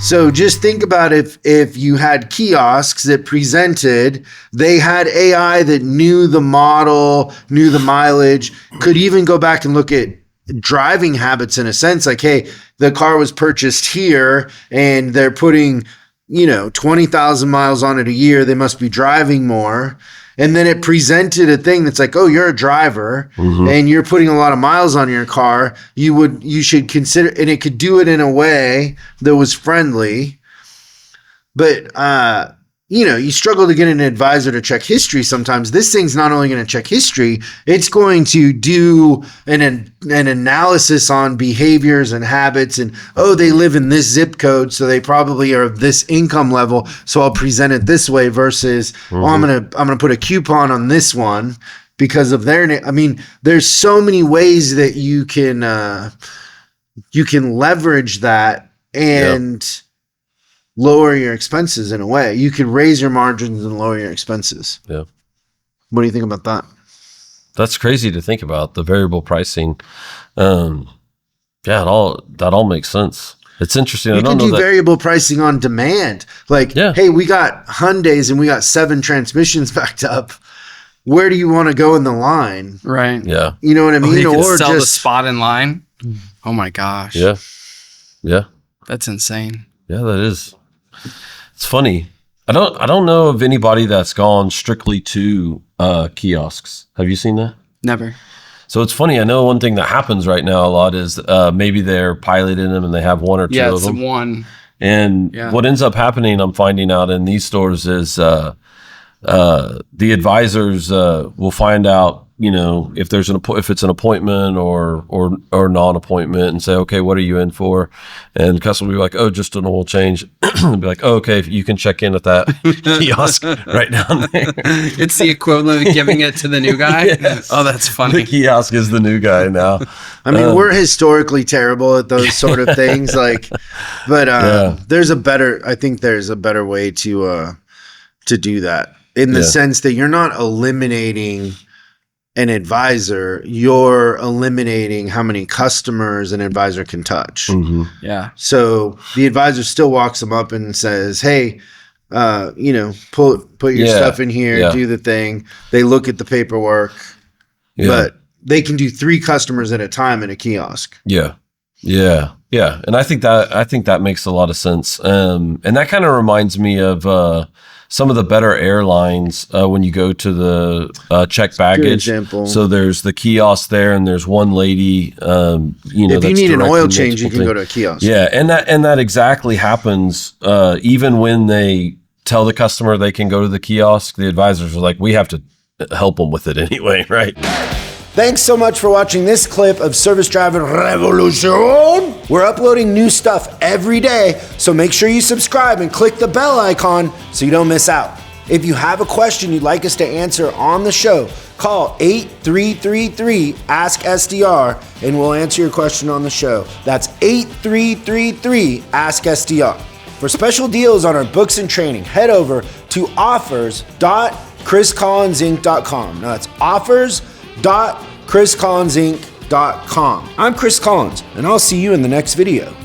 So just think about if you had kiosks that presented, they had AI that knew the model, knew the mileage, could even go back and look at driving habits in a sense, like, hey, the car was purchased here and they're putting, 20,000 miles on it a year. They must be driving more. And then it presented a thing that's like, oh, you're a driver and you're putting a lot of miles on your car. You should consider, and it could do it in a way that was friendly. But, you struggle to get an advisor to check history sometimes. This thing's not only going to check history, it's going to do an analysis on behaviors and habits and, oh, they live in this zip code, so they probably are of this income level, so I'll present it this way versus, I'm going to put a coupon on this one because of their name. I mean, there's so many ways that you can leverage that and lower your expenses in a way. You could raise your margins and lower your expenses. Yeah. What do you think about that? That's crazy to think about, the variable pricing. That all makes sense. It's interesting. You can do variable pricing on demand. Like, hey, we got Hyundais and we got 7 transmissions backed up. Where do you want to go in the line? Right. Yeah. You know what I mean? You can sell the spot in line. Oh my gosh. Yeah. Yeah. That's insane. Yeah, that is. It's funny. I don't know of anybody that's gone strictly to kiosks. Have you seen that? Never. So it's funny. I know one thing that happens right now a lot is maybe they're piloting them and they have 1 or 2 of them. Yeah, it's one. And what ends up happening, I'm finding out in these stores is the advisors will find out, if there's if it's an appointment or non-appointment, and say, okay, what are you in for? And the customer will be like, oh, just an oil change. And be like, oh, okay, you can check in at that kiosk right down there. It's the equivalent of giving it to the new guy. Yes. Oh, that's funny. The kiosk is the new guy now. I mean, we're historically terrible at those sort of things. There's a better way to do that, in the sense that you're not eliminating an advisor, you're eliminating how many customers an advisor can touch. Yeah. So the advisor still walks them up and says, hey, put your stuff in here, do the thing. They look at the paperwork, but they can do 3 customers at a time in a kiosk. Yeah. And I think that makes a lot of sense. And that kind of reminds me of some of the better airlines when you go to the check baggage. So there's the kiosk there, and there's one lady. If you need an oil change, you can go to a kiosk. Yeah, and that exactly happens. Even when they tell the customer they can go to the kiosk, the advisors are like, we have to help them with it anyway, right? Thanks so much for watching this clip of Service Driving Revolution. We're uploading new stuff every day, so make sure you subscribe and click the bell icon so you don't miss out. If you have a question you'd like us to answer on the show, call 8333-ASK-SDR and we'll answer your question on the show. That's 8333-ASK-SDR. For special deals on our books and training, head over to offers.chriscollinsinc.com. Now that's offers.chriscollinsinc.com. I'm Chris Collins, and I'll see you in the next video.